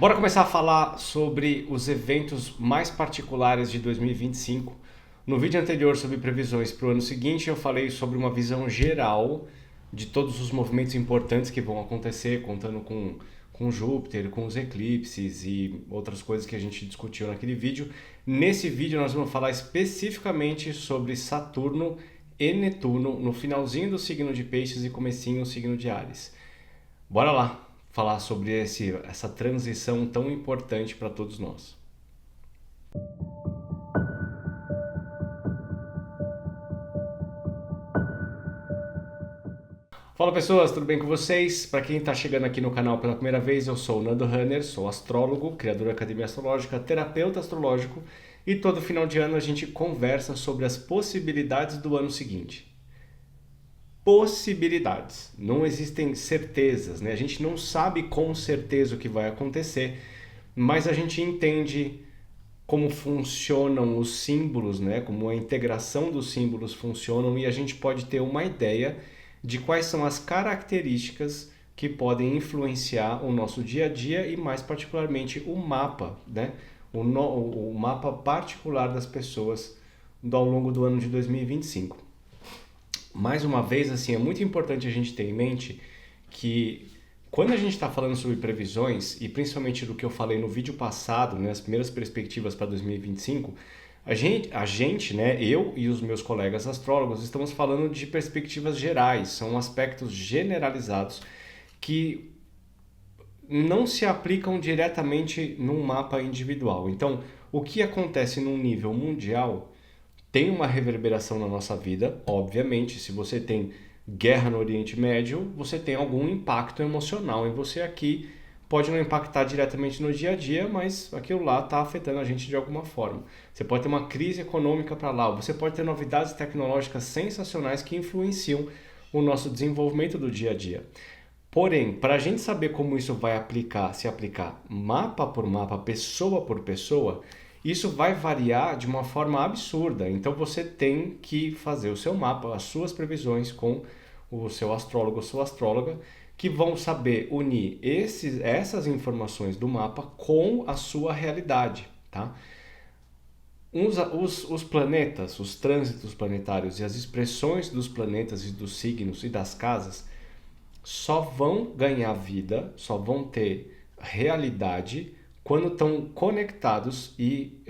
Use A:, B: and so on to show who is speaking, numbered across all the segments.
A: Bora começar a falar sobre os eventos mais particulares de 2025. No vídeo anterior sobre previsões para o ano seguinte, eu falei sobre uma visão geral de todos os movimentos importantes que vão acontecer, contando com Júpiter, com os eclipses e outras coisas que a gente discutiu naquele vídeo. Nesse vídeo nós vamos falar especificamente sobre Saturno e Netuno no finalzinho do signo de Peixes e comecinho do signo de Áries. Bora lá falar sobre essa transição tão importante para todos nós. Fala pessoas, tudo bem com vocês? Para quem está chegando aqui no canal pela primeira vez, eu sou o Nando Hanner, sou astrólogo, criador da Academia Astrológica, terapeuta astrológico e todo final de ano a gente conversa sobre as possibilidades do ano seguinte. Possibilidades, não existem certezas, né? A gente não sabe com certeza o que vai acontecer, mas a gente entende como funcionam os símbolos, né? Como a integração dos símbolos funcionam e a gente pode ter uma ideia de quais são as características que podem influenciar o nosso dia a dia e mais particularmente o mapa, né? O mapa particular das pessoas ao longo do ano de 2025. Mais uma vez, assim, é muito importante a gente ter em mente que quando a gente está falando sobre previsões, e principalmente do que eu falei no vídeo passado, né, as primeiras perspectivas para 2025, a gente, né, eu e os meus colegas astrólogos, estamos falando de perspectivas gerais, são aspectos generalizados que não se aplicam diretamente num mapa individual. Então, o que acontece num nível mundial tem uma reverberação na nossa vida, obviamente. Se você tem guerra no Oriente Médio, você tem algum impacto emocional em você aqui. Pode não impactar diretamente no dia a dia, mas aquilo lá está afetando a gente de alguma forma. Você pode ter uma crise econômica para lá, ou você pode ter novidades tecnológicas sensacionais que influenciam o nosso desenvolvimento do dia a dia. Porém, para a gente saber como isso vai se aplicar mapa por mapa, pessoa por pessoa, isso vai variar de uma forma absurda. Então você tem que fazer o seu mapa, as suas previsões com o seu astrólogo ou sua astróloga, que vão saber unir essas informações do mapa com a sua realidade, tá? Os planetas, os trânsitos planetários e as expressões dos planetas e dos signos e das casas só vão ganhar vida, só vão ter realidade quando estão conectados e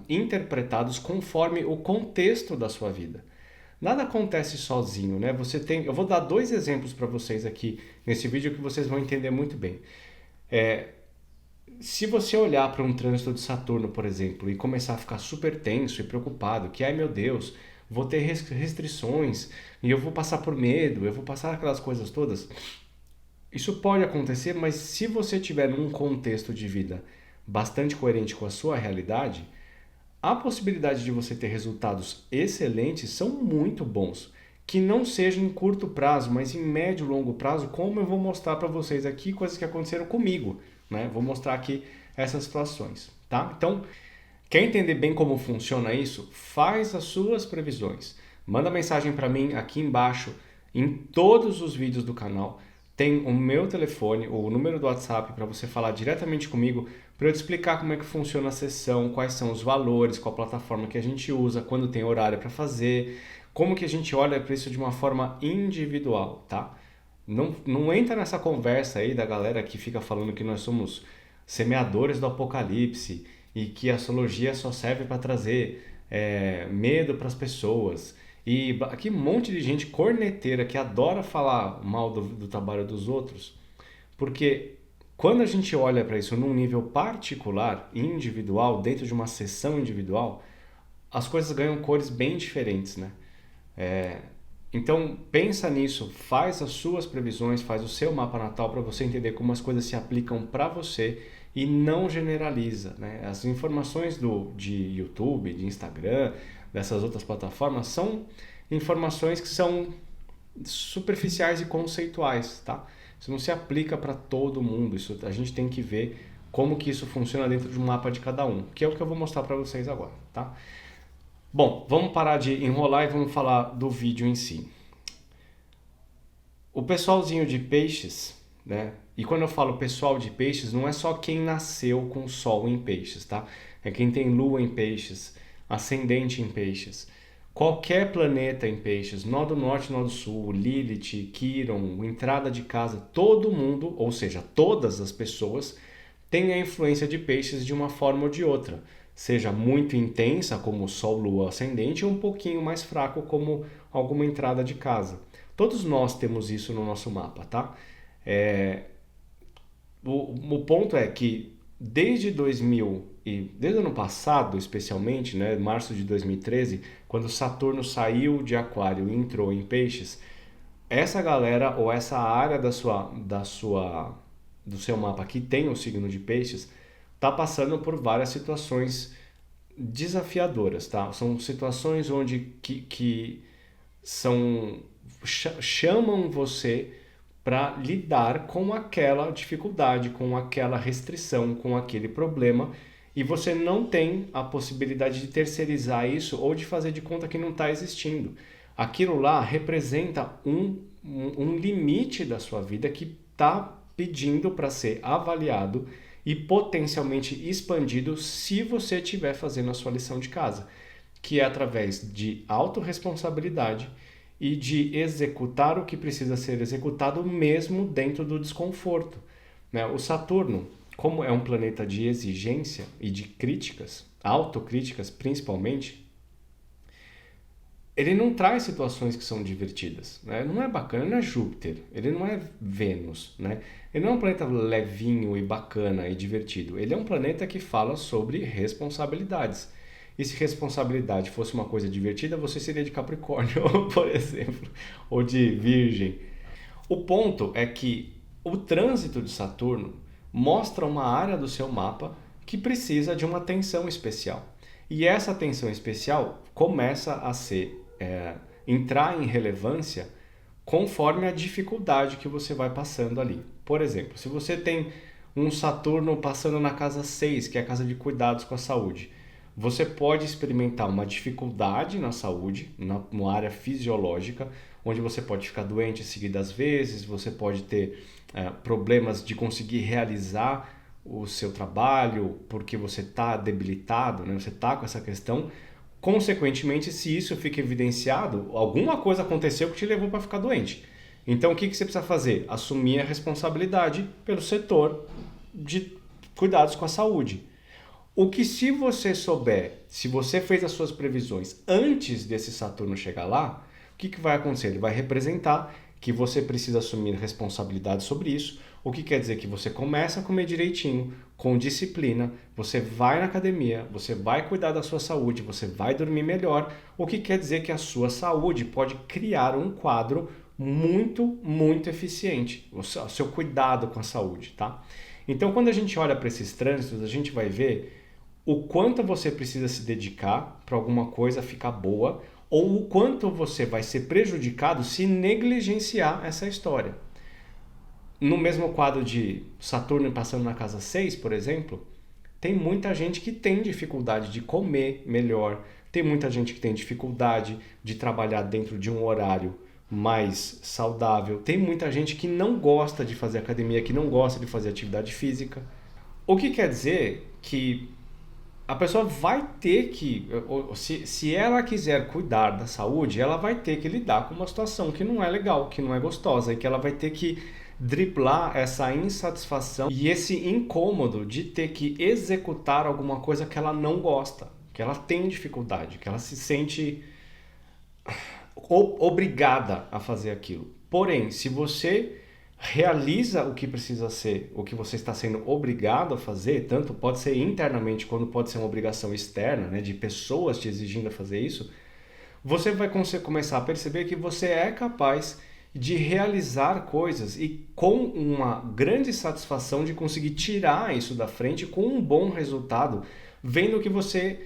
A: interpretados conforme o contexto da sua vida. Nada acontece sozinho, né? Eu vou dar dois exemplos para vocês aqui nesse vídeo que vocês vão entender muito bem. Se você olhar para um trânsito de Saturno, por exemplo, e começar a ficar super tenso e preocupado, que, ai meu Deus, vou ter restrições e eu vou passar por medo, eu vou passar aquelas coisas todas, isso pode acontecer, mas se você tiver num contexto de vida bastante coerente com a sua realidade, a possibilidade de você ter resultados excelentes são muito bons. Que não seja em curto prazo, mas em médio e longo prazo, como eu vou mostrar para vocês aqui coisas que aconteceram comigo, né? Vou mostrar aqui essas situações, tá? Então, quer entender bem como funciona isso? Faz as suas previsões. Manda mensagem para mim aqui embaixo, em todos os vídeos do canal. Tem o meu telefone, ou o número do WhatsApp para você falar diretamente comigo, para eu te explicar como é que funciona a sessão, quais são os valores, qual plataforma que a gente usa, quando tem horário para fazer, como que a gente olha para isso de uma forma individual, tá? Não entra nessa conversa aí da galera que fica falando que nós somos semeadores do apocalipse e que a astrologia só serve para trazer medo para as pessoas. E aqui um monte de gente corneteira que adora falar mal do trabalho dos outros, porque quando a gente olha para isso num nível particular, individual, dentro de uma sessão individual, as coisas ganham cores bem diferentes, né? Então pensa nisso, faz as suas previsões, faz o seu mapa natal para você entender como as coisas se aplicam para você e não generaliza, né? As informações de YouTube, de Instagram, dessas outras plataformas são informações que são superficiais e conceituais, tá? Isso não se aplica para todo mundo, isso a gente tem que ver como que isso funciona dentro de um mapa de cada um, que é o que eu vou mostrar para vocês agora, tá? Bom, vamos parar de enrolar e vamos falar do vídeo em si. O pessoalzinho de Peixes, né, E quando eu falo pessoal de peixes, não é só quem nasceu com sol em peixes, tá? É quem tem lua em peixes, ascendente em peixes. Qualquer planeta em peixes, nó do norte, nó do sul, Lilith, Quiron, entrada de casa, todo mundo, ou seja, todas as pessoas, têm a influência de peixes de uma forma ou de outra. Seja muito intensa, como Sol, Lua, Ascendente, ou um pouquinho mais fraco, como alguma entrada de casa. Todos nós temos isso no nosso mapa, tá? É, o ponto é que desde 2000 e desde o ano passado, especialmente, né, março de 2013, quando Saturno saiu de Aquário e entrou em Peixes, essa galera ou essa área do seu mapa que tem o signo de Peixes está passando por várias situações desafiadoras, tá? São situações onde que são chamam você para lidar com aquela dificuldade, com aquela restrição, com aquele problema, e você não tem a possibilidade de terceirizar isso ou de fazer de conta que não está existindo. Aquilo lá representa um limite da sua vida que está pedindo para ser avaliado e potencialmente expandido se você estiver fazendo a sua lição de casa, que é através de autorresponsabilidade e de executar o que precisa ser executado mesmo dentro do desconforto, né? O Saturno, como é um planeta de exigência e de críticas, autocríticas principalmente, ele não traz situações que são divertidas, né? Não é bacana, ele não é Júpiter, ele não é Vênus, né? Ele não é um planeta levinho e bacana e divertido. Ele é um planeta que fala sobre responsabilidades. E se responsabilidade fosse uma coisa divertida, você seria de Capricórnio, por exemplo, ou de Virgem. O ponto é que o trânsito de Saturno mostra uma área do seu mapa que precisa de uma atenção especial. E essa atenção especial começa a entrar em relevância conforme a dificuldade que você vai passando ali. Por exemplo, se você tem um Saturno passando na casa 6, que é a casa de cuidados com a saúde, você pode experimentar uma dificuldade na saúde, na área fisiológica, onde você pode ficar doente seguidas vezes, você pode ter problemas de conseguir realizar o seu trabalho porque você está debilitado, né? Você está com essa questão. Consequentemente, se isso fica evidenciado, alguma coisa aconteceu que te levou para ficar doente. Então, o que você precisa fazer? Assumir a responsabilidade pelo setor de cuidados com a saúde. O que se você souber, se você fez as suas previsões antes desse Saturno chegar lá, o que vai acontecer? Ele vai representar que você precisa assumir responsabilidade sobre isso, o que quer dizer que você começa a comer direitinho, com disciplina, você vai na academia, você vai cuidar da sua saúde, você vai dormir melhor, o que quer dizer que a sua saúde pode criar um quadro muito, muito eficiente, o seu cuidado com a saúde, tá? Então, quando a gente olha para esses trânsitos, a gente vai ver o quanto você precisa se dedicar para alguma coisa ficar boa ou o quanto você vai ser prejudicado se negligenciar essa história. No mesmo quadro de Saturno passando na casa 6, por exemplo, tem muita gente que tem dificuldade de comer melhor, tem muita gente que tem dificuldade de trabalhar dentro de um horário mais saudável, tem muita gente que não gosta de fazer academia, que não gosta de fazer atividade física. O que quer dizer que a pessoa vai ter que, se ela quiser cuidar da saúde, ela vai ter que lidar com uma situação que não é legal, que não é gostosa, e que ela vai ter que driblar essa insatisfação e esse incômodo de ter que executar alguma coisa que ela não gosta, que ela tem dificuldade, que ela se sente obrigada a fazer aquilo. Porém, se você realiza o que precisa ser, o que você está sendo obrigado a fazer, tanto pode ser internamente quanto pode ser uma obrigação externa, né, de pessoas te exigindo a fazer isso, você vai começar a perceber que você é capaz de realizar coisas e com uma grande satisfação de conseguir tirar isso da frente com um bom resultado, vendo que você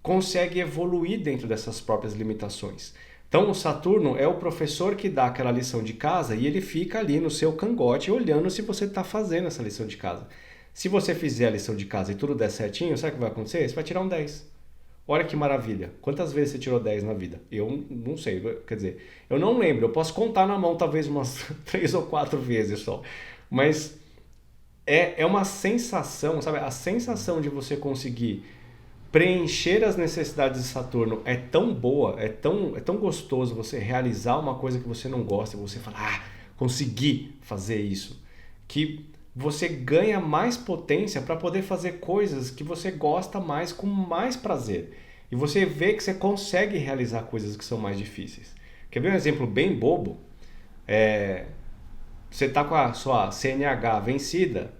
A: consegue evoluir dentro dessas próprias limitações. Então o Saturno é o professor que dá aquela lição de casa e ele fica ali no seu cangote olhando se você está fazendo essa lição de casa. Se você fizer a lição de casa e tudo der certinho, sabe o que vai acontecer? Você vai tirar um 10. Olha que maravilha. Quantas vezes você tirou 10 na vida? Eu não sei, quer dizer, eu não lembro. Eu posso contar na mão talvez umas 3 ou 4 vezes só. Mas é uma sensação, sabe? A sensação de você conseguir preencher as necessidades de Saturno é tão boa, é tão gostoso você realizar uma coisa que você não gosta, você fala, consegui fazer isso, que você ganha mais potência para poder fazer coisas que você gosta mais com mais prazer. E você vê que você consegue realizar coisas que são mais difíceis. Quer ver um exemplo bem bobo? É, você está com a sua CNH vencida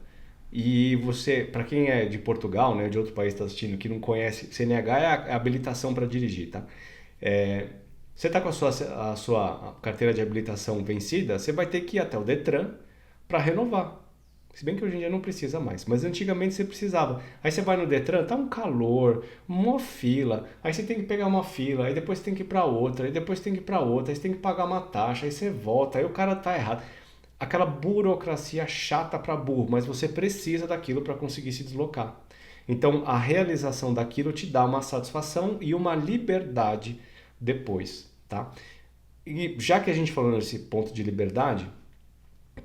A: e você, para quem é de Portugal, né, de outro país está assistindo que não conhece, CNH é a habilitação para dirigir, tá? É, você está com a sua carteira de habilitação vencida, você vai ter que ir até o Detran para renovar. Se bem que hoje em dia não precisa mais, mas antigamente você precisava. Aí você vai no Detran, tá um calor, uma fila, aí você tem que pegar uma fila, aí depois você tem que ir para outra, aí depois você tem que ir para outra, aí você tem que pagar uma taxa, aí você volta, aí o cara tá errado. Aquela burocracia chata para burro, mas você precisa daquilo para conseguir se deslocar. Então a realização daquilo te dá uma satisfação e uma liberdade depois, tá? E já que a gente falou nesse ponto de liberdade,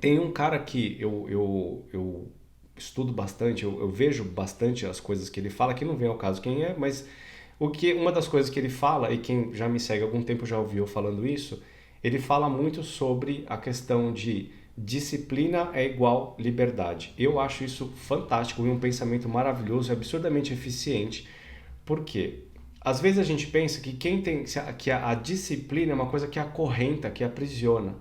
A: tem um cara que eu estudo bastante, eu vejo bastante as coisas que ele fala, que não vem ao caso quem é, mas uma das coisas que ele fala, e quem já me segue há algum tempo já ouviu falando isso, ele fala muito sobre a questão de disciplina é igual liberdade. Eu acho isso fantástico e um pensamento maravilhoso, absurdamente eficiente. Por quê? Às vezes a gente pensa que quem tem que a disciplina é uma coisa que acorrenta, que aprisiona.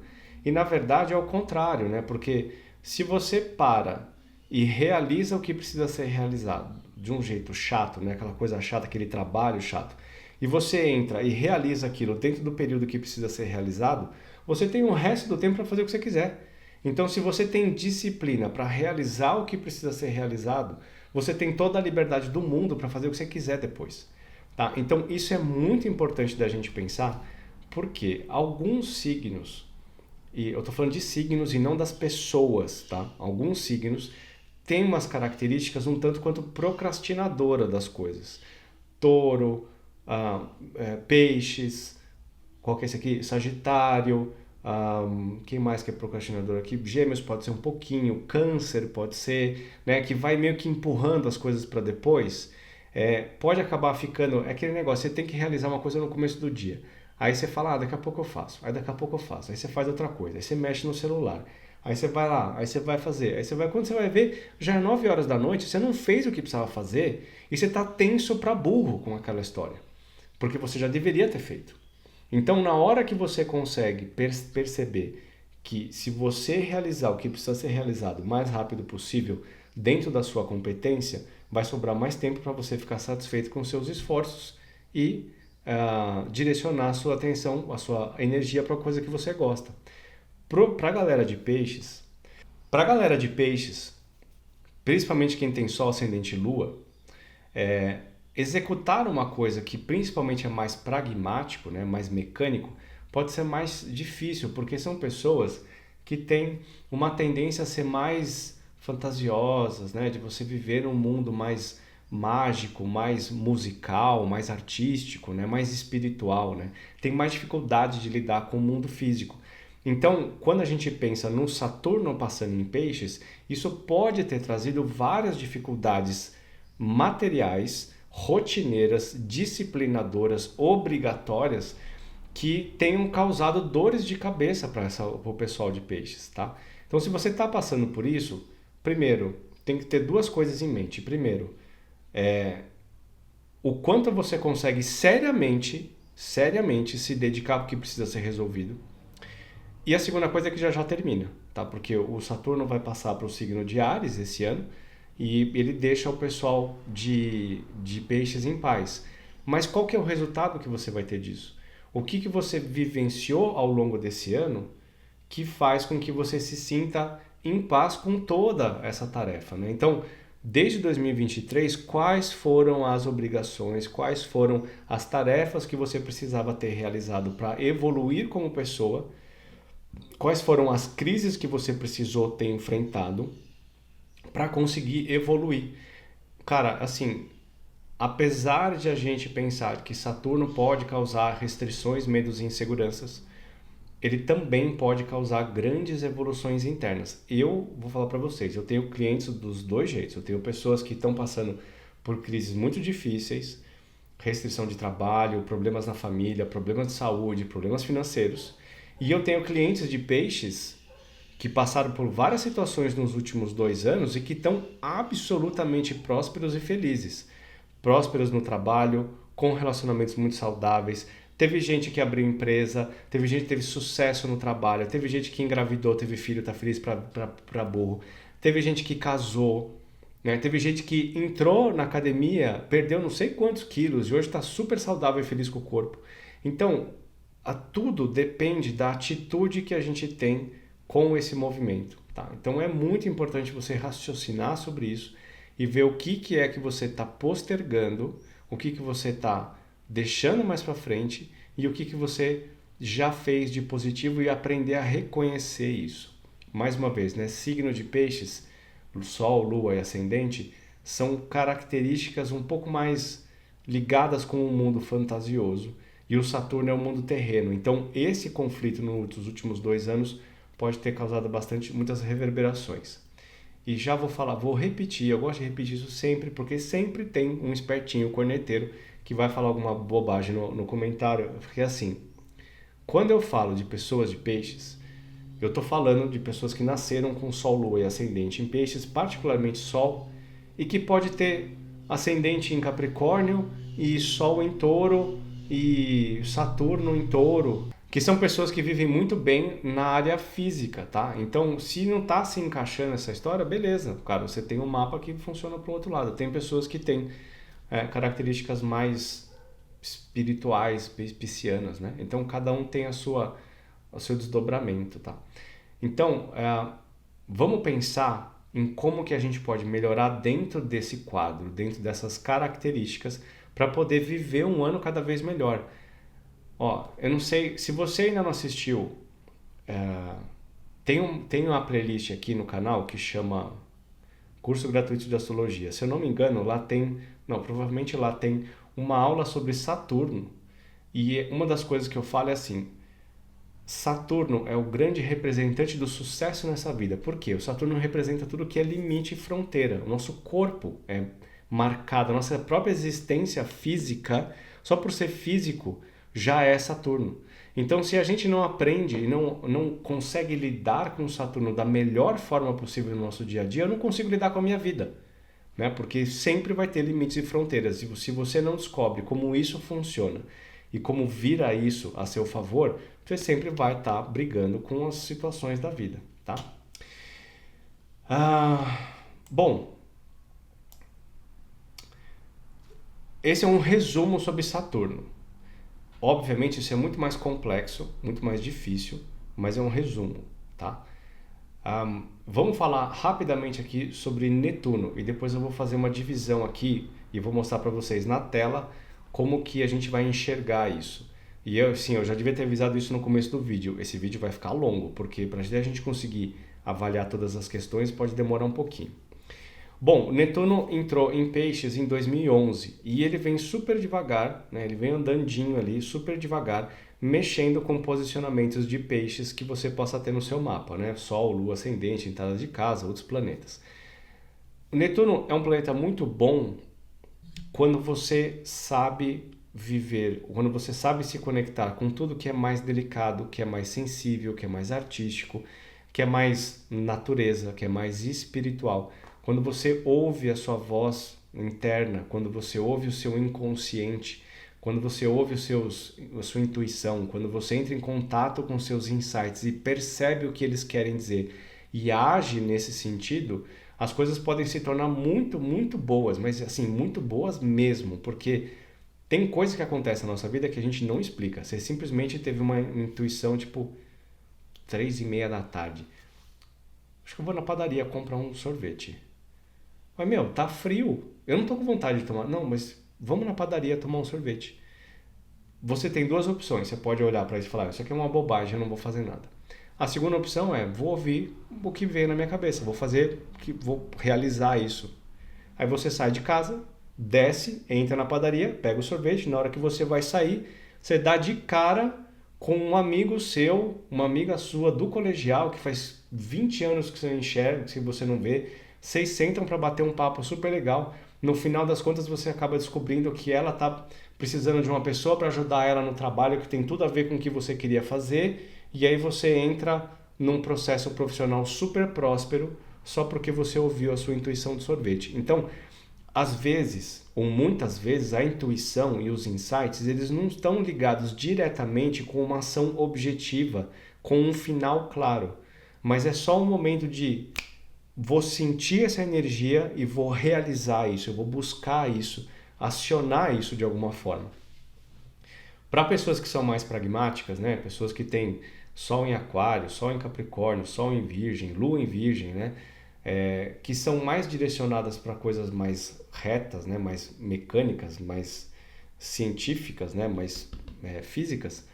A: E na verdade é o contrário, né? Porque se você para e realiza o que precisa ser realizado de um jeito chato, né? Aquela coisa chata, aquele trabalho chato, e você entra e realiza aquilo dentro do período que precisa ser realizado, você tem o resto do tempo para fazer o que você quiser. Então, se você tem disciplina para realizar o que precisa ser realizado, você tem toda a liberdade do mundo para fazer o que você quiser depois. Tá? Então, isso é muito importante da gente pensar, porque alguns signos, e eu estou falando de signos e não das pessoas, tá? Alguns signos têm umas características um tanto quanto procrastinadora das coisas. Touro, peixes, qual que é esse aqui? Sagitário, quem mais que é procrastinador aqui? Gêmeos pode ser um pouquinho, câncer pode ser, né? Que vai meio que empurrando as coisas para depois. Pode acabar ficando, é aquele negócio, você tem que realizar uma coisa no começo do dia. Aí você fala, daqui a pouco eu faço, aí daqui a pouco eu faço, aí você faz outra coisa, aí você mexe no celular, aí você vai lá, aí você vai fazer, quando você vai ver, já é 9 horas da noite, você não fez o que precisava fazer e você está tenso para burro com aquela história, porque você já deveria ter feito. Então, na hora que você consegue perceber que se você realizar o que precisa ser realizado o mais rápido possível dentro da sua competência, vai sobrar mais tempo para você ficar satisfeito com os seus esforços e direcionar a sua atenção, a sua energia para a coisa que você gosta. Para a galera de peixes, principalmente quem tem Sol, Ascendente e Lua, executar uma coisa que principalmente é mais pragmático, né, mais mecânico, pode ser mais difícil, porque são pessoas que têm uma tendência a ser mais fantasiosas, né, de você viver um mundo mais mágico, mais musical, mais artístico, né, mais espiritual, né? Tem mais dificuldade de lidar com o mundo físico. Então, quando a gente pensa no Saturno passando em Peixes, isso pode ter trazido várias dificuldades materiais, rotineiras, disciplinadoras, obrigatórias, que tenham causado dores de cabeça para o pessoal de peixes, tá? Então, se você está passando por isso, primeiro, tem que ter duas coisas em mente. Primeiro, o quanto você consegue seriamente se dedicar ao que precisa ser resolvido. E a segunda coisa é que já termina, tá? Porque o Saturno vai passar para o signo de Áries esse ano e ele deixa o pessoal de peixes em paz. Mas qual que é o resultado que você vai ter disso? O que você vivenciou ao longo desse ano que faz com que você se sinta em paz com toda essa tarefa, né? Então, desde 2023, quais foram as obrigações, quais foram as tarefas que você precisava ter realizado para evoluir como pessoa, quais foram as crises que você precisou ter enfrentado para conseguir evoluir. Cara, assim, apesar de a gente pensar que Saturno pode causar restrições, medos e inseguranças, ele também pode causar grandes evoluções internas. Eu vou falar para vocês, eu tenho clientes dos dois jeitos. Eu tenho pessoas que estão passando por crises muito difíceis, restrição de trabalho, problemas na família, problemas de saúde, problemas financeiros. E eu tenho clientes de peixes que passaram por várias situações nos últimos 2 anos e que estão absolutamente prósperos e felizes. Prósperos no trabalho, com relacionamentos muito saudáveis. Teve gente que abriu empresa, teve gente que teve sucesso no trabalho, teve gente que engravidou, teve filho, tá feliz pra burro. Teve gente que casou, né? Teve gente que entrou na academia, perdeu não sei quantos quilos e hoje está super saudável e feliz com o corpo. Então, tudo depende da atitude que a gente tem com esse movimento, tá? Então é muito importante você raciocinar sobre isso e ver o que é que você está postergando, o que você está deixando mais para frente e o que você já fez de positivo e aprender a reconhecer isso. Mais uma vez, né? Signo de peixes, Sol, Lua e Ascendente, são características um pouco mais ligadas com o mundo fantasioso e o Saturno é o mundo terreno. Então esse conflito nos últimos 2 anos pode ter causado muitas reverberações. E já vou repetir, eu gosto de repetir isso sempre, porque sempre tem um espertinho corneteiro que vai falar alguma bobagem no comentário, porque assim, quando eu falo de pessoas de peixes, eu estou falando de pessoas que nasceram com Sol, Lua e Ascendente em peixes, particularmente Sol, e que pode ter Ascendente em Capricórnio e Sol em Touro e Saturno em Touro, que são pessoas que vivem muito bem na área física, tá? Então, se não está se encaixando essa história, beleza, cara, você tem um mapa que funciona para o outro lado. Tem pessoas que têm características mais espirituais, piscianas, né? Então, cada um tem o seu desdobramento, tá? Então, vamos pensar em como que a gente pode melhorar dentro desse quadro, dentro dessas características, para poder viver um ano cada vez melhor. Ó, eu não sei, se você ainda não assistiu, tem uma playlist aqui no canal que chama Curso Gratuito de Astrologia. Se eu não me engano, provavelmente lá tem uma aula sobre Saturno. E uma das coisas que eu falo é assim, Saturno é o grande representante do sucesso nessa vida. Por quê? O Saturno representa tudo que é limite e fronteira. O nosso corpo é marcado, a nossa própria existência física, só por ser físico, já é Saturno. Então, se a gente não aprende e não consegue lidar com o Saturno da melhor forma possível no nosso dia a dia, eu não consigo lidar com a minha vida, né? Porque sempre vai ter limites e fronteiras. E se você não descobre como isso funciona e como vira isso a seu favor, você sempre vai estar brigando com as situações da vida, tá? Bom, esse é um resumo sobre Saturno. Obviamente isso é muito mais complexo, muito mais difícil, mas é um resumo, tá? Vamos falar rapidamente aqui sobre Netuno e depois eu vou fazer uma divisão aqui e vou mostrar para vocês na tela como que a gente vai enxergar isso. E eu já devia ter avisado isso no começo do vídeo. Esse vídeo vai ficar longo, porque para a gente conseguir avaliar todas as questões pode demorar um pouquinho. Bom, Netuno entrou em Peixes em 2011 e ele vem super devagar, né? Ele vem andandinho ali, super devagar, mexendo com posicionamentos de peixes que você possa ter no seu mapa, né? Sol, Lua, Ascendente, entrada de casa, outros planetas. O Netuno é um planeta muito bom quando você sabe viver, quando você sabe se conectar com tudo que é mais delicado, que é mais sensível, que é mais artístico, que é mais natureza, que é mais espiritual. Quando você ouve a sua voz interna, quando você ouve o seu inconsciente, quando você ouve a sua intuição, quando você entra em contato com seus insights e percebe o que eles querem dizer e age nesse sentido, as coisas podem se tornar muito, muito boas, mas assim, muito boas mesmo, porque tem coisas que acontecem na nossa vida que a gente não explica. Você simplesmente teve uma intuição tipo 3:30 da tarde. Acho que eu vou na padaria comprar um sorvete. Mas, tá frio. Eu não tô com vontade de tomar. Não, mas vamos na padaria tomar um sorvete. Você tem duas opções. Você pode olhar para isso e falar, isso aqui é uma bobagem, eu não vou fazer nada. A segunda opção é, vou ouvir o que veio na minha cabeça. Vou realizar isso. Aí você sai de casa, desce, entra na padaria, pega o sorvete. Na hora que você vai sair, você dá de cara com um amigo seu, uma amiga sua do colegial, que faz 20 anos que você não enxerga, que você não vê, vocês sentam para bater um papo super legal. No final das contas, você acaba descobrindo que ela está precisando de uma pessoa para ajudar ela no trabalho que tem tudo a ver com o que você queria fazer, e aí você entra num processo profissional super próspero só porque você ouviu a sua intuição de sorvete. Então, às vezes, ou muitas vezes, a intuição e os insights, eles não estão ligados diretamente com uma ação objetiva, com um final claro, mas é só um momento de vou sentir essa energia e vou realizar isso, eu vou buscar isso, acionar isso de alguma forma. Para pessoas que são mais pragmáticas, né? Pessoas que têm Sol em Aquário, Sol em Capricórnio, Sol em Virgem, Lua em Virgem, né? Que são mais direcionadas para coisas mais retas, né? Mais mecânicas, mais científicas, né? Mais físicas.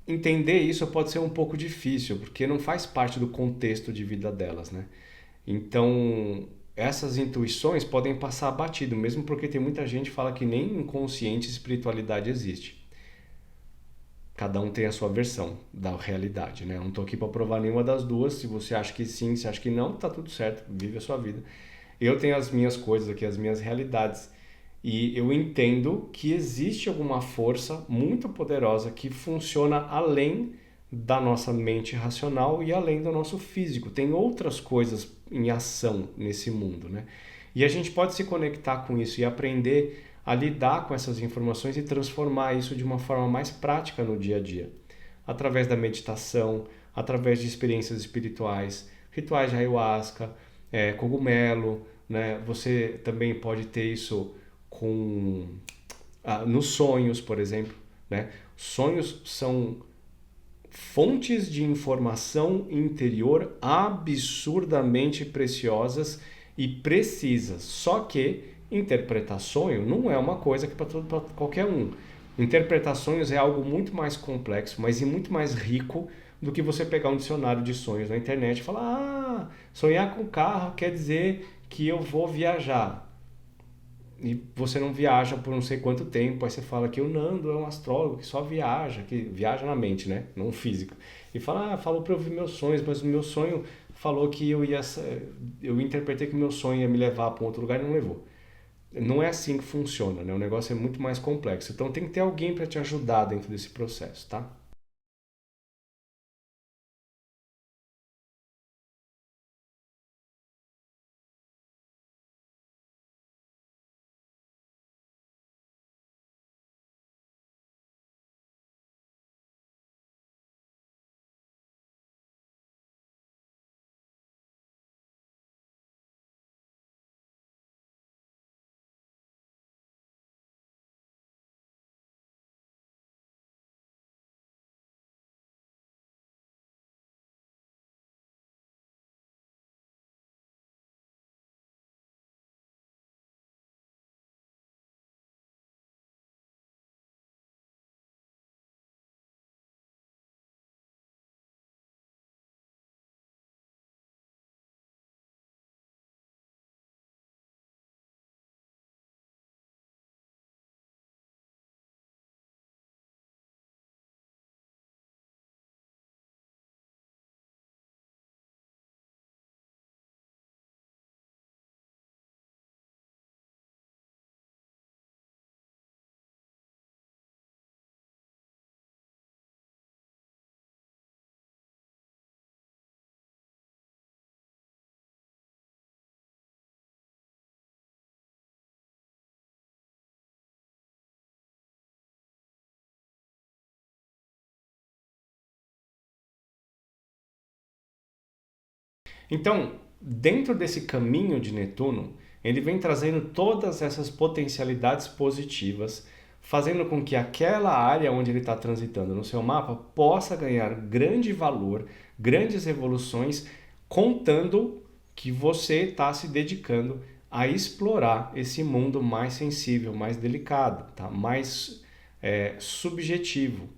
A: Entender isso pode ser um pouco difícil, porque não faz parte do contexto de vida delas, né? Então, essas intuições podem passar batido, mesmo porque tem muita gente que fala que nem inconsciente espiritualidade existe. Cada um tem a sua versão da realidade, né? Eu não tô aqui para provar nenhuma das duas. Se você acha que sim, se acha que não, tá tudo certo, vive a sua vida. Eu tenho as minhas coisas aqui, as minhas realidades. E eu entendo que existe alguma força muito poderosa que funciona além da nossa mente racional e além do nosso físico. Tem outras coisas em ação nesse mundo, né? E a gente pode se conectar com isso e aprender a lidar com essas informações e transformar isso de uma forma mais prática no dia a dia, através da meditação, através de experiências espirituais, rituais de ayahuasca, cogumelo, né? Você também pode ter isso com nos sonhos, por exemplo, né? Sonhos são fontes de informação interior absurdamente preciosas e precisas. Só que interpretar sonho não é uma coisa que para qualquer um. Interpretar sonhos é algo muito mais complexo, mas e muito mais rico do que você pegar um dicionário de sonhos na internet e falar: ah, sonhar com carro quer dizer que eu vou viajar. E você não viaja por não sei quanto tempo, aí você fala que o Nando é um astrólogo que só viaja, que viaja na mente, né? Não físico. E fala, falou para eu ouvir meus sonhos, mas o meu sonho falou que eu interpretei que o meu sonho ia me levar para um outro lugar e não levou. Não é assim que funciona, né? O negócio é muito mais complexo. Então tem que ter alguém para te ajudar dentro desse processo, tá? Então, dentro desse caminho de Netuno, ele vem trazendo todas essas potencialidades positivas, fazendo com que aquela área onde ele está transitando no seu mapa possa ganhar grande valor, grandes evoluções, contando que você está se dedicando a explorar esse mundo mais sensível, mais delicado, tá? Mais subjetivo.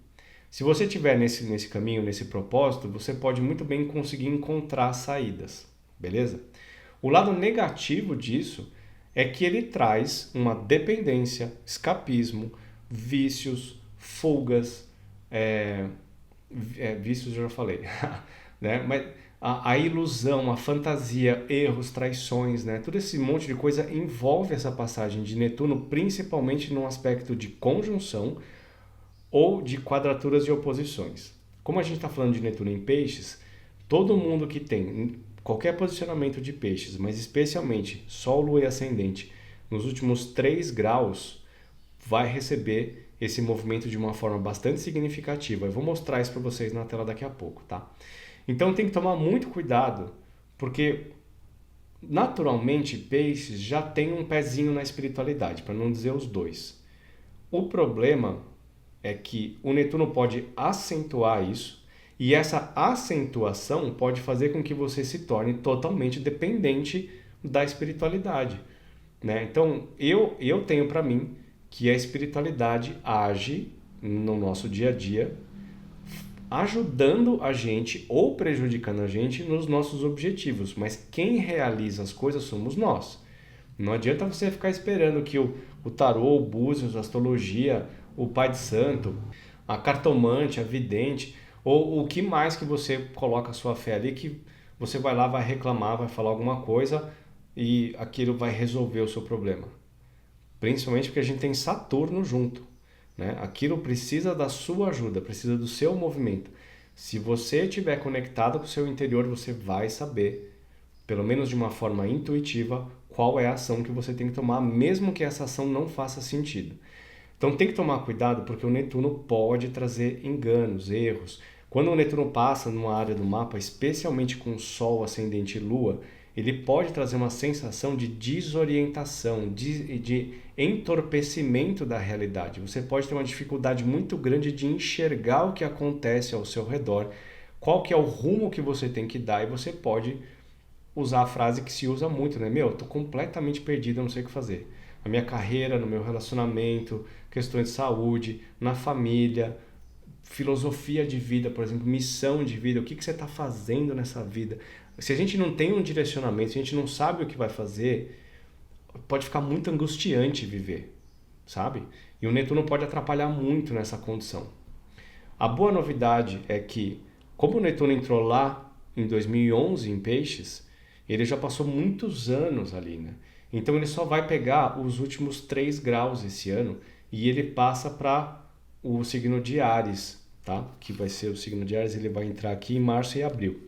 A: Se você estiver nesse caminho, nesse propósito, você pode muito bem conseguir encontrar saídas, beleza? O lado negativo disso é que ele traz uma dependência, escapismo, vícios, fugas, Vícios eu já falei, né? Mas a ilusão, a fantasia, erros, traições, né? Todo esse monte de coisa envolve essa passagem de Netuno, principalmente no aspecto de conjunção ou de quadraturas e oposições. Como a gente está falando de Netuno em peixes, todo mundo que tem qualquer posicionamento de peixes, mas especialmente Sol, Lua e Ascendente, nos últimos 3 graus, vai receber esse movimento de uma forma bastante significativa. Eu vou mostrar isso para vocês na tela daqui a pouco, tá? Então tem que tomar muito cuidado, porque naturalmente peixes já tem um pezinho na espiritualidade, para não dizer os dois. O problema é que o Netuno pode acentuar isso, e essa acentuação pode fazer com que você se torne totalmente dependente da espiritualidade, né? Então, eu tenho para mim que a espiritualidade age no nosso dia a dia, ajudando a gente ou prejudicando a gente nos nossos objetivos, mas quem realiza as coisas somos nós. Não adianta você ficar esperando que o tarô, o búzios, a astrologia, o pai de santo, a cartomante, a vidente, ou o que mais que você coloca a sua fé ali, que você vai lá, vai reclamar, vai falar alguma coisa e aquilo vai resolver o seu problema. Principalmente porque a gente tem Saturno junto, né? Aquilo precisa da sua ajuda, precisa do seu movimento. Se você estiver conectado com o seu interior, você vai saber, pelo menos de uma forma intuitiva, qual é a ação que você tem que tomar, mesmo que essa ação não faça sentido. Então tem que tomar cuidado porque o Netuno pode trazer enganos, erros. Quando o Netuno passa numa área do mapa, especialmente com Sol, Ascendente e Lua, ele pode trazer uma sensação de desorientação, de entorpecimento da realidade. Você pode ter uma dificuldade muito grande de enxergar o que acontece ao seu redor, qual que é o rumo que você tem que dar, e você pode usar a frase que se usa muito, né? Meu, eu tô completamente perdido, eu não sei o que fazer. Na minha carreira, no meu relacionamento, questões de saúde, na família, filosofia de vida, por exemplo, missão de vida, o que você está fazendo nessa vida. Se a gente não tem um direcionamento, se a gente não sabe o que vai fazer, pode ficar muito angustiante viver, sabe? E o Netuno pode atrapalhar muito nessa condição. A boa novidade é que, como o Netuno entrou lá em 2011 em Peixes, ele já passou muitos anos ali, né? Então ele só vai pegar os últimos 3 graus esse ano e ele passa para o signo de Áries, tá? Que vai ser o signo de Áries, ele vai entrar aqui em março e abril.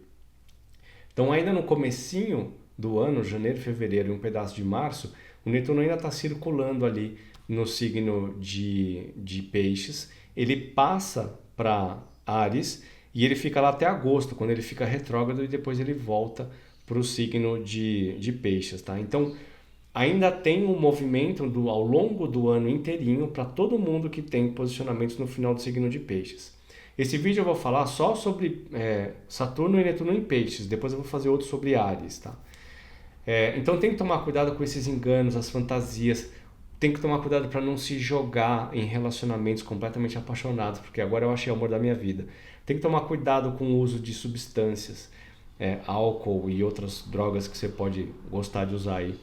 A: Então ainda no comecinho do ano, janeiro, fevereiro e um pedaço de março, o Netuno ainda está circulando ali no signo de Peixes. Ele passa para Áries e ele fica lá até agosto, quando ele fica retrógrado, e depois ele volta para o signo de Peixes, tá? Então ainda tem um movimento ao longo do ano inteirinho para todo mundo que tem posicionamentos no final do signo de Peixes. Esse vídeo eu vou falar só sobre Saturno e Netuno em Peixes, depois eu vou fazer outro sobre Áries, tá? Então tem que tomar cuidado com esses enganos, as fantasias, tem que tomar cuidado para não se jogar em relacionamentos completamente apaixonados, porque agora eu achei o amor da minha vida. Tem que tomar cuidado com o uso de substâncias, álcool e outras drogas que você pode gostar de usar aí.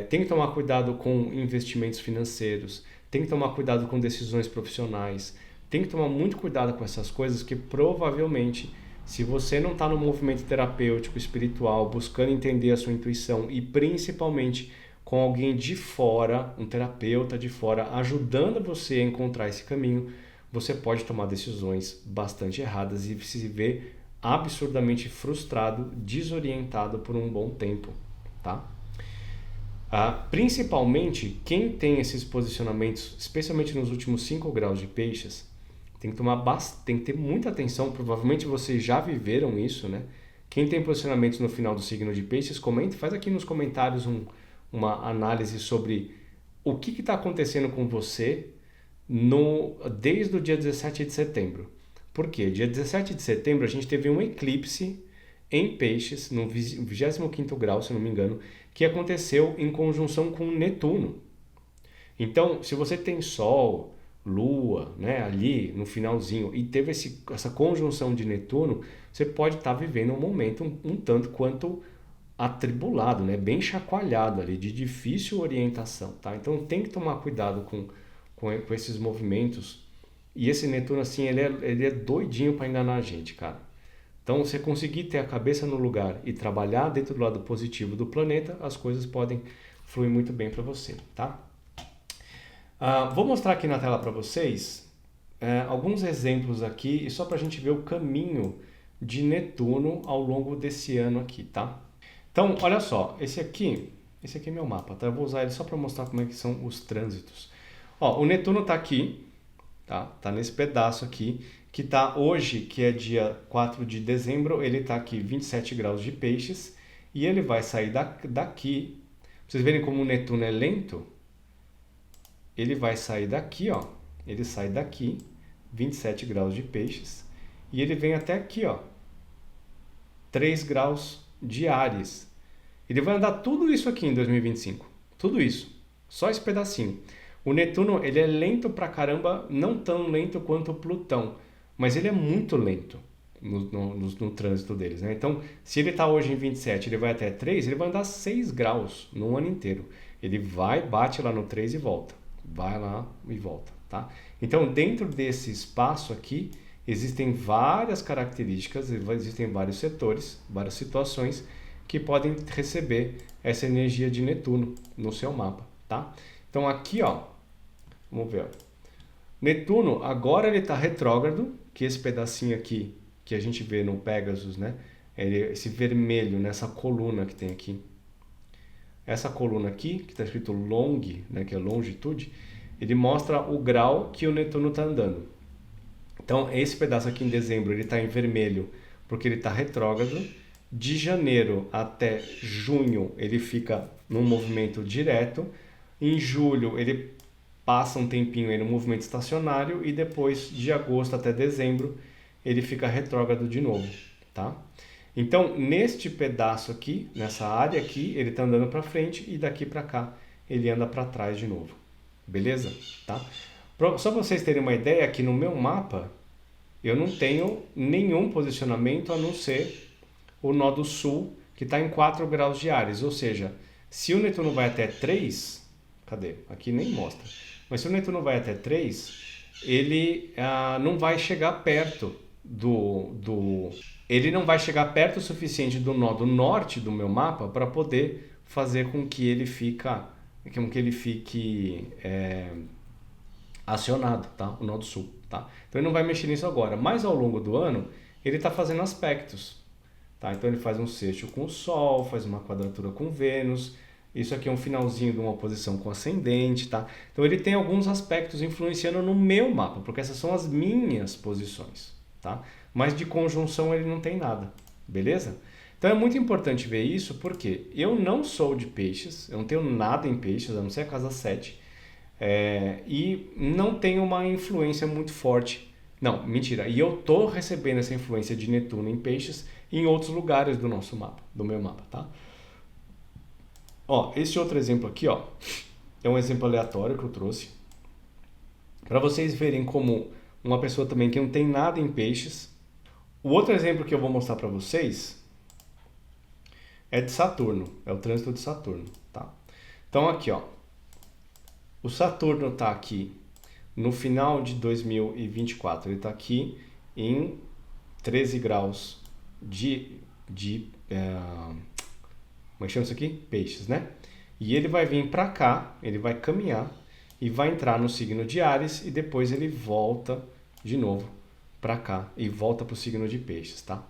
A: Tem que tomar cuidado com investimentos financeiros, tem que tomar cuidado com decisões profissionais, tem que tomar muito cuidado com essas coisas, que provavelmente, se você não está no movimento terapêutico, espiritual, buscando entender a sua intuição e principalmente com alguém de fora, um terapeuta de fora, ajudando você a encontrar esse caminho, você pode tomar decisões bastante erradas e se ver absurdamente frustrado, desorientado por um bom tempo, tá? Principalmente quem tem esses posicionamentos, especialmente nos últimos 5 graus de Peixes, tem que ter muita atenção. Provavelmente vocês já viveram isso, né? Quem tem posicionamentos no final do signo de Peixes, comenta, faz aqui nos comentários uma análise sobre o que está acontecendo com você desde o dia 17 de setembro. Por quê? Dia 17 de setembro a gente teve um eclipse em Peixes, no 25º grau, se não me engano, que aconteceu em conjunção com Netuno. Então, se você tem Sol, Lua, né, ali no finalzinho, e teve essa conjunção de Netuno, você pode estar vivendo um momento um tanto quanto atribulado, né, bem chacoalhado ali, de difícil orientação, tá? Então tem que tomar cuidado com esses movimentos E esse Netuno, assim, ele é doidinho para enganar a gente, cara. Então, você conseguir ter a cabeça no lugar e trabalhar dentro do lado positivo do planeta, as coisas podem fluir muito bem para você, tá? Vou mostrar aqui na tela para vocês alguns exemplos aqui, e só para a gente ver o caminho de Netuno ao longo desse ano aqui, tá? Então, olha só, esse aqui é meu mapa, tá? Eu vou usar ele só para mostrar como é que são os trânsitos. Ó, o Netuno tá aqui, tá? Tá nesse pedaço aqui, que tá hoje, que é dia 4 de dezembro, ele tá aqui 27 graus de peixes, e ele vai sair daqui. Pra vocês verem como o Netuno é lento, ele vai sair daqui, ó. Ele sai daqui, 27 graus de peixes, e ele vem até aqui, ó, 3 graus de Áries. Ele vai andar tudo isso aqui em 2025. Tudo isso. Só esse pedacinho. O Netuno, ele é lento pra caramba, não tão lento quanto o Plutão, mas ele é muito lento no trânsito deles, né? Então, se ele está hoje em 27, ele vai até 3, ele vai andar 6 graus no ano inteiro. Ele vai, bate lá no 3 e volta. Vai lá e volta, tá? Então, dentro desse espaço aqui, existem várias características, existem vários setores, várias situações que podem receber essa energia de Netuno no seu mapa, tá? Então aqui, ó, vamos ver, ó. Netuno agora ele está retrógrado, que esse pedacinho aqui que a gente vê no Pegasus, né? Esse vermelho nessa coluna que tem aqui. Essa coluna aqui, que está escrito long, né, que é longitude, ele mostra o grau que o Netuno está andando. Então, esse pedaço aqui em dezembro, ele está em vermelho, porque ele está retrógrado. De janeiro até junho, ele fica num movimento direto. Em julho, ele passa um tempinho aí no movimento estacionário. E depois, de agosto até dezembro, ele fica retrógrado de novo, tá? Então, neste pedaço aqui, nessa área aqui, ele está andando para frente e daqui para cá ele anda para trás de novo. Beleza? Tá? Só para vocês terem uma ideia, aqui no meu mapa, eu não tenho nenhum posicionamento a não ser o nó do sul, que está em 4 graus de Áries. Ou seja, se o Netuno vai até 3, cadê? Aqui nem mostra. Mas se o Netuno vai até 3, ele não vai chegar perto ele não vai chegar perto o suficiente do nó do norte do meu mapa para poder fazer com que ele fique acionado, tá? O nó do sul, tá? Então ele não vai mexer nisso agora, mas ao longo do ano ele está fazendo aspectos, tá? Então ele faz um sexto com o Sol, faz uma quadratura com Vênus. Isso aqui é um finalzinho de uma oposição com ascendente, tá? Então ele tem alguns aspectos influenciando no meu mapa, porque essas são as minhas posições, tá? Mas de conjunção ele não tem nada, beleza? Então é muito importante ver isso, porque eu não sou de peixes, eu não tenho nada em peixes, a não ser a casa 7, e não tenho uma influência muito forte. Não, mentira, e eu tô recebendo essa influência de Netuno em peixes em outros lugares do nosso mapa, do meu mapa, tá? Ó, esse outro exemplo aqui, ó, é um exemplo aleatório que eu trouxe para vocês verem como uma pessoa também que não tem nada em peixes. O outro exemplo que eu vou mostrar para vocês é de Saturno, é o trânsito de Saturno, tá? Então aqui, ó, o Saturno está aqui no final de 2024, ele está aqui em 13 graus como é que chama isso aqui? Peixes, né? E ele vai vir para cá, ele vai caminhar e vai entrar no signo de Áries e depois ele volta de novo para cá e volta para o signo de Peixes, tá?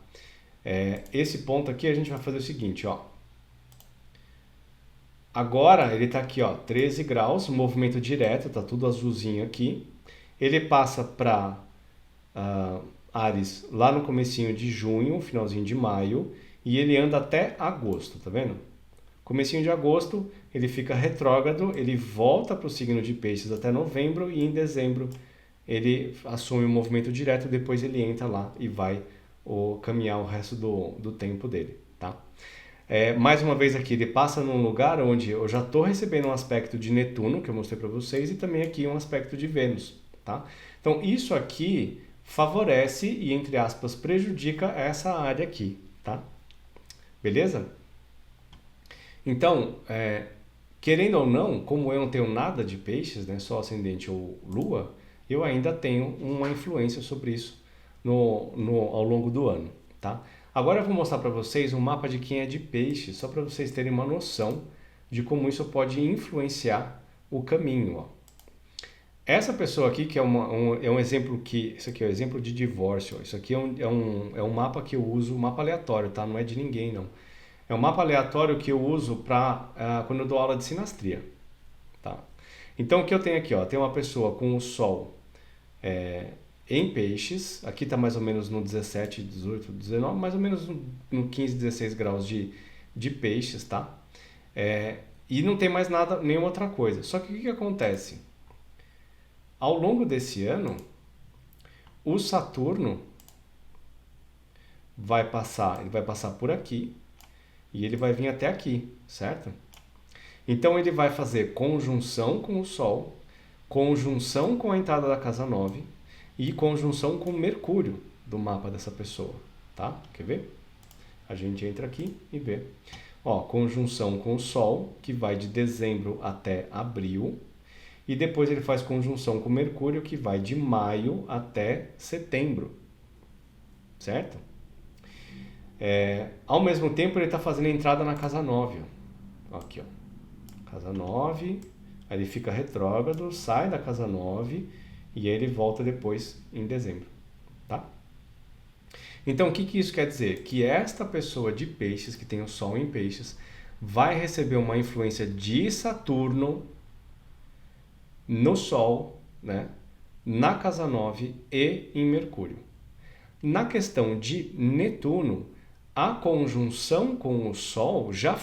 A: Esse ponto aqui a gente vai fazer o seguinte, ó. Agora ele está aqui, ó, 13 graus, movimento direto, tá tudo azulzinho aqui. Ele passa para Áries lá no comecinho de junho, finalzinho de maio, e ele anda até agosto, tá vendo? Comecinho de agosto, ele fica retrógrado, ele volta para o signo de Peixes até novembro e em dezembro ele assume o movimento direto, depois ele entra lá e vai caminhar o resto do tempo dele, tá? Mais uma vez aqui, ele passa num lugar onde eu já estou recebendo um aspecto de Netuno, que eu mostrei para vocês, e também aqui um aspecto de Vênus, tá? Então isso aqui favorece e, entre aspas, prejudica essa área aqui, tá? Beleza? Então, querendo ou não, como eu não tenho nada de peixes, né, só ascendente ou lua, eu ainda tenho uma influência sobre isso ao longo do ano, tá? Agora eu vou mostrar para vocês um mapa de quem é de peixe, só para vocês terem uma noção de como isso pode influenciar o caminho, ó. Essa pessoa aqui, que é um exemplo que... Isso aqui é um exemplo de divórcio. Ó. Isso aqui é um mapa que eu uso, um mapa aleatório, tá? Não é de ninguém, não. É um mapa aleatório que eu uso quando eu dou aula de sinastria, tá? Então, o que eu tenho aqui, ó? Tem uma pessoa com o Sol em peixes. Aqui está mais ou menos no 17, 18, 19, mais ou menos no 15, 16 graus de peixes, tá? E não tem mais nada, nenhuma outra coisa. Só que o que acontece? Ao longo desse ano, o Saturno ele vai passar por aqui e ele vai vir até aqui, certo? Então ele vai fazer conjunção com o Sol, conjunção com a entrada da casa 9 e conjunção com o Mercúrio do mapa dessa pessoa, tá? Quer ver? A gente entra aqui e vê. Ó, conjunção com o Sol, que vai de dezembro até abril. E depois ele faz conjunção com Mercúrio, que vai de maio até setembro. Certo? Ao mesmo tempo, ele está fazendo a entrada na casa 9. Ó. Aqui, ó. Casa 9, aí ele fica retrógrado, sai da casa 9 e aí ele volta depois em dezembro. Tá? Então, o que isso quer dizer? Que esta pessoa de peixes, que tem o Sol em peixes, vai receber uma influência de Saturno no Sol, né, na casa 9 e em Mercúrio. Na questão de Netuno, a conjunção com o Sol já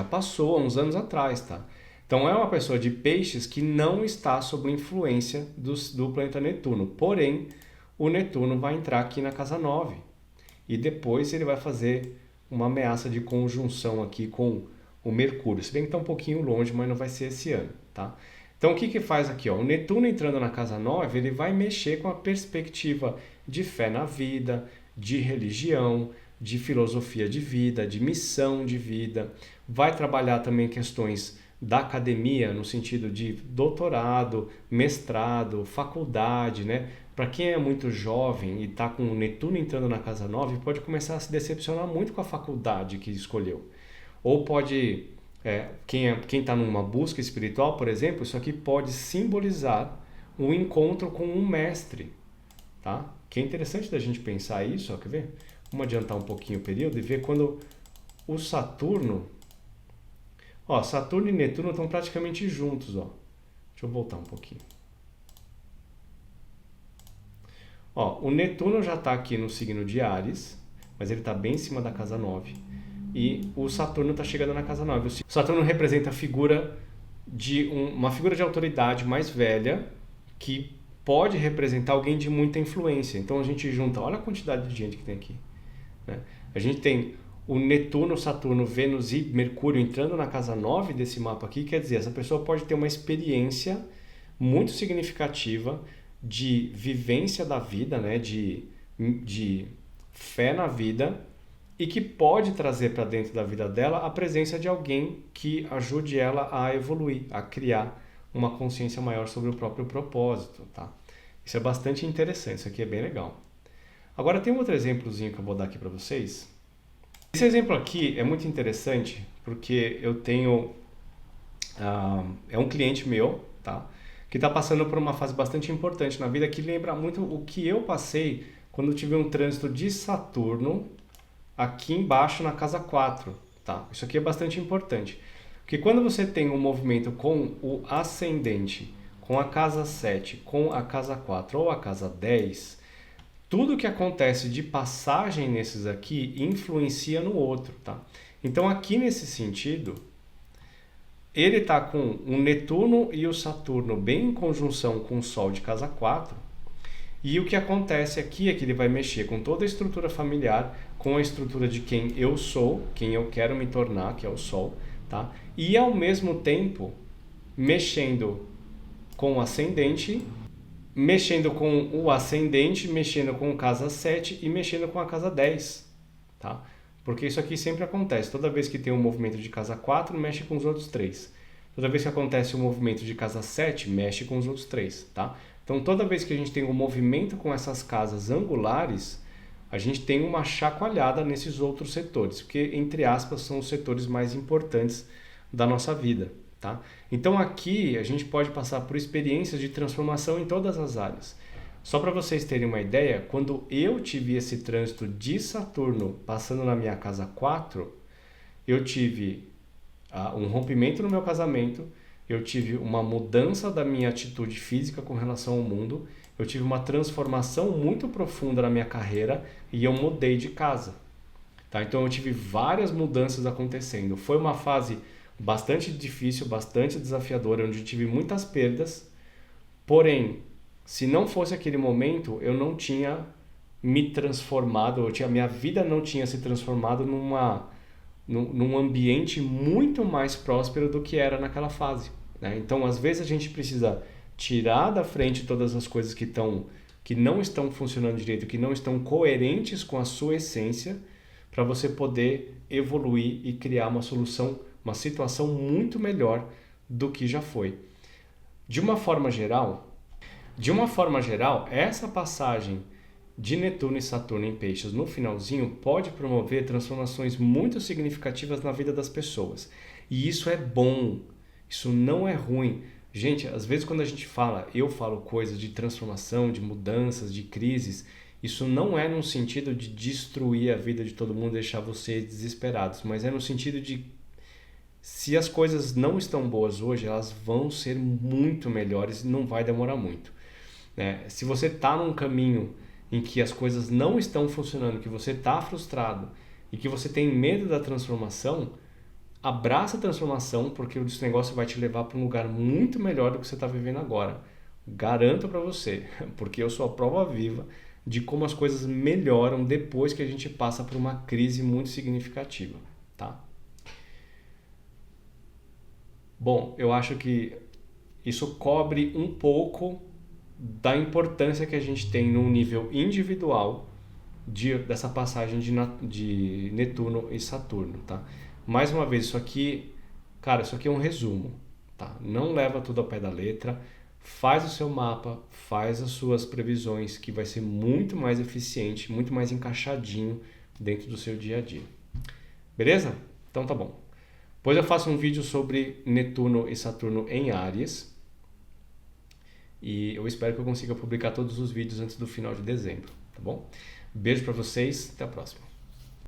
A: passou há uns anos atrás, tá? Então é uma pessoa de peixes que não está sob influência do planeta Netuno. Porém, o Netuno vai entrar aqui na casa 9 e depois ele vai fazer uma ameaça de conjunção aqui com o Mercúrio. Se bem que está um pouquinho longe, mas não vai ser esse ano, tá? Então, o que faz aqui? Ó? O Netuno entrando na casa 9, ele vai mexer com a perspectiva de fé na vida, de religião, de filosofia de vida, de missão de vida. Vai trabalhar também questões da academia, no sentido de doutorado, mestrado, faculdade, né? Para quem é muito jovem e está com o Netuno entrando na casa 9, pode começar a se decepcionar muito com a faculdade que escolheu. Ou pode... quem está numa busca espiritual, por exemplo, isso aqui pode simbolizar um encontro com um mestre, tá? Que é interessante da gente pensar isso, ó, quer ver? Vamos adiantar um pouquinho o período e ver quando o Saturno... Ó, Saturno e Netuno estão praticamente juntos, ó. Deixa eu voltar um pouquinho. Ó, o Netuno já está aqui no signo de Áries, mas ele está bem em cima da casa 9. E o Saturno está chegando na casa 9. O Saturno representa a figura uma figura de autoridade mais velha que pode representar alguém de muita influência. Então a gente junta, olha a quantidade de gente que tem aqui, né? A gente tem o Netuno, Saturno, Vênus e Mercúrio entrando na casa 9 desse mapa aqui, quer dizer, essa pessoa pode ter uma experiência muito significativa de vivência da vida, né? de fé na vida, e que pode trazer para dentro da vida dela a presença de alguém que ajude ela a evoluir, a criar uma consciência maior sobre o próprio propósito, tá? Isso é bastante interessante, isso aqui é bem legal. Agora tem um outro exemplozinho que eu vou dar aqui para vocês. Esse exemplo aqui é muito interessante porque eu tenho... é um cliente meu, tá? Que está passando por uma fase bastante importante na vida que lembra muito o que eu passei quando eu tive um trânsito de Saturno aqui embaixo na casa 4, tá? Isso aqui é bastante importante, porque quando você tem um movimento com o ascendente, com a casa 7, com a casa 4 ou a casa 10, tudo que acontece de passagem nesses aqui influencia no outro, tá? Então aqui nesse sentido, ele está com o Netuno e o Saturno bem em conjunção com o Sol de casa 4, e o que acontece aqui é que ele vai mexer com toda a estrutura familiar, com a estrutura de quem eu sou, quem eu quero me tornar, que é o Sol, tá? E ao mesmo tempo mexendo com o ascendente, mexendo com casa 7 e mexendo com a casa 10, tá? Porque isso aqui sempre acontece. Toda vez que tem um movimento de casa 4, mexe com os outros 3. Toda vez que acontece um movimento de casa 7, mexe com os outros 3, tá? Então, toda vez que a gente tem um movimento com essas casas angulares, a gente tem uma chacoalhada nesses outros setores, porque, entre aspas, são os setores mais importantes da nossa vida, tá? Então, aqui a gente pode passar por experiências de transformação em todas as áreas. Só para vocês terem uma ideia, quando eu tive esse trânsito de Saturno passando na minha casa 4, eu tive um rompimento no meu casamento, eu tive uma mudança da minha atitude física com relação ao mundo, eu tive uma transformação muito profunda na minha carreira e eu mudei de casa. Tá? Então eu tive várias mudanças acontecendo. Foi uma fase bastante difícil, bastante desafiadora, onde eu tive muitas perdas, porém, se não fosse aquele momento, eu não tinha me transformado, minha vida não tinha se transformado num ambiente muito mais próspero do que era naquela fase, né? Então, às vezes a gente precisa tirar da frente todas as coisas que não estão funcionando direito, que não estão coerentes com a sua essência, para você poder evoluir e criar uma solução, uma situação muito melhor do que já foi. De uma forma geral, essa passagem de Netuno e Saturno em Peixes no finalzinho pode promover transformações muito significativas na vida das pessoas. E isso é bom, isso não é ruim. Gente, às vezes quando a gente eu falo coisas de transformação, de mudanças, de crises, isso não é num sentido de destruir a vida de todo mundo e deixar vocês desesperados, mas é no sentido de se as coisas não estão boas hoje, elas vão ser muito melhores e não vai demorar muito, né? Se você está num caminho em que as coisas não estão funcionando, que você está frustrado e que você tem medo da transformação, abraça a transformação, porque esse negócio vai te levar para um lugar muito melhor do que você está vivendo agora. Garanto para você, porque eu sou a prova viva de como as coisas melhoram depois que a gente passa por uma crise muito significativa, tá? Bom, eu acho que isso cobre um pouco da importância que a gente tem no nível individual dessa passagem de Netuno e Saturno, tá? Mais uma vez, isso aqui é um resumo, tá? Não leva tudo ao pé da letra, faz o seu mapa, faz as suas previsões, que vai ser muito mais eficiente, muito mais encaixadinho dentro do seu dia a dia. Beleza? Então tá bom. Depois eu faço um vídeo sobre Netuno e Saturno em Áries. E eu espero que eu consiga publicar todos os vídeos antes do final de dezembro, tá bom? Beijo pra vocês, até a próxima.